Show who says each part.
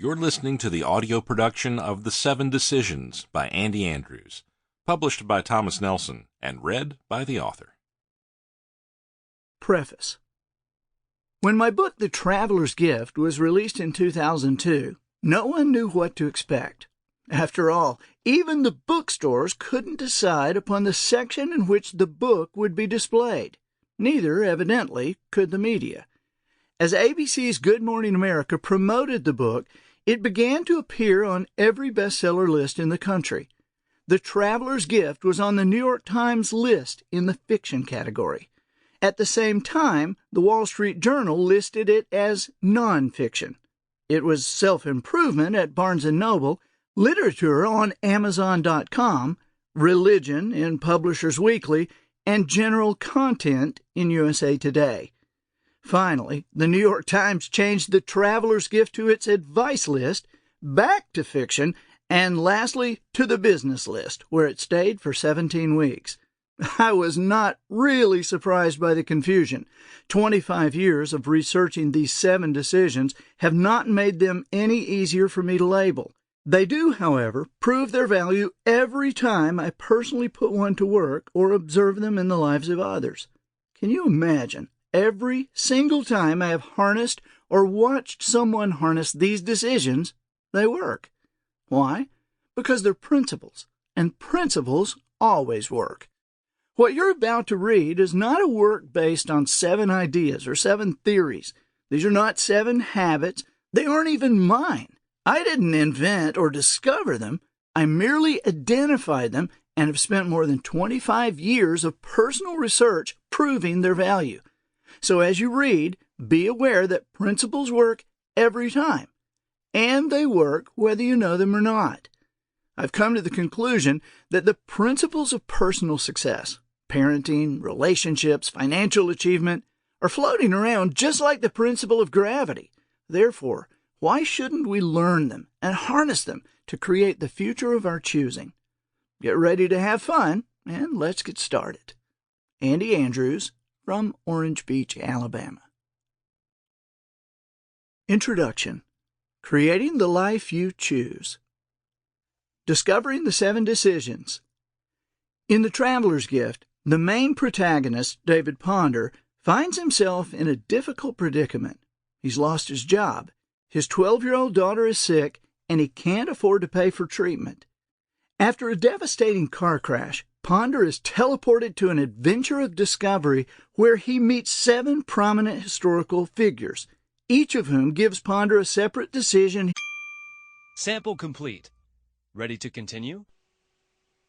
Speaker 1: You're listening to the audio production of The 7 Decisions by Andy Andrews, published by Thomas Nelson and read by the author.
Speaker 2: Preface. When my book, The Traveler's Gift, was released in 2002, no one knew what to expect. After all, even the bookstores couldn't decide upon the section in which the book would be displayed. Neither, evidently, could the media. As ABC's Good Morning America promoted the book, it began to appear on every bestseller list in the country. The Traveler's Gift was on the New York Times list in the fiction category. At the same time, the Wall Street Journal listed it as nonfiction. It was self-improvement at Barnes & Noble, literature on Amazon.com, religion in Publishers Weekly, and general content in USA Today. Finally, the New York Times changed the Traveler's Gift to its advice list, back to fiction, and lastly to the business list, where it stayed for 17 weeks. I was not really surprised by the confusion. 25 years of researching these 7 decisions have not made them any easier for me to label. They do, however, prove their value every time I personally put one to work or observe them in the lives of others. Can you imagine? Every single time I have harnessed or watched someone harness these decisions, they work. Why? Because they're principles, and principles always work. What you're about to read is not a work based on 7 ideas or 7 theories. These are not 7 habits. They aren't even mine. I didn't invent or discover them. I merely identified them and have spent more than 25 years of personal research proving their value. So as you read, be aware that principles work every time, and they work whether you know them or not. I've come to the conclusion that the principles of personal success, parenting, relationships, financial achievement, are floating around just like the principle of gravity. Therefore, why shouldn't we learn them and harness them to create the future of our choosing? Get ready to have fun, and let's get started. Andy Andrews, from Orange Beach, Alabama. Introduction. Creating the Life You Choose. Discovering the 7 Decisions. In The Traveler's Gift, the main protagonist, David Ponder, finds himself in a difficult predicament. He's lost his job, his 12-year-old daughter is sick, and he can't afford to pay for treatment. After a devastating car crash, Ponder is teleported to an adventure of discovery where he meets 7 prominent historical figures, each of whom gives Ponder a separate decision.
Speaker 3: Sample complete. Ready to continue?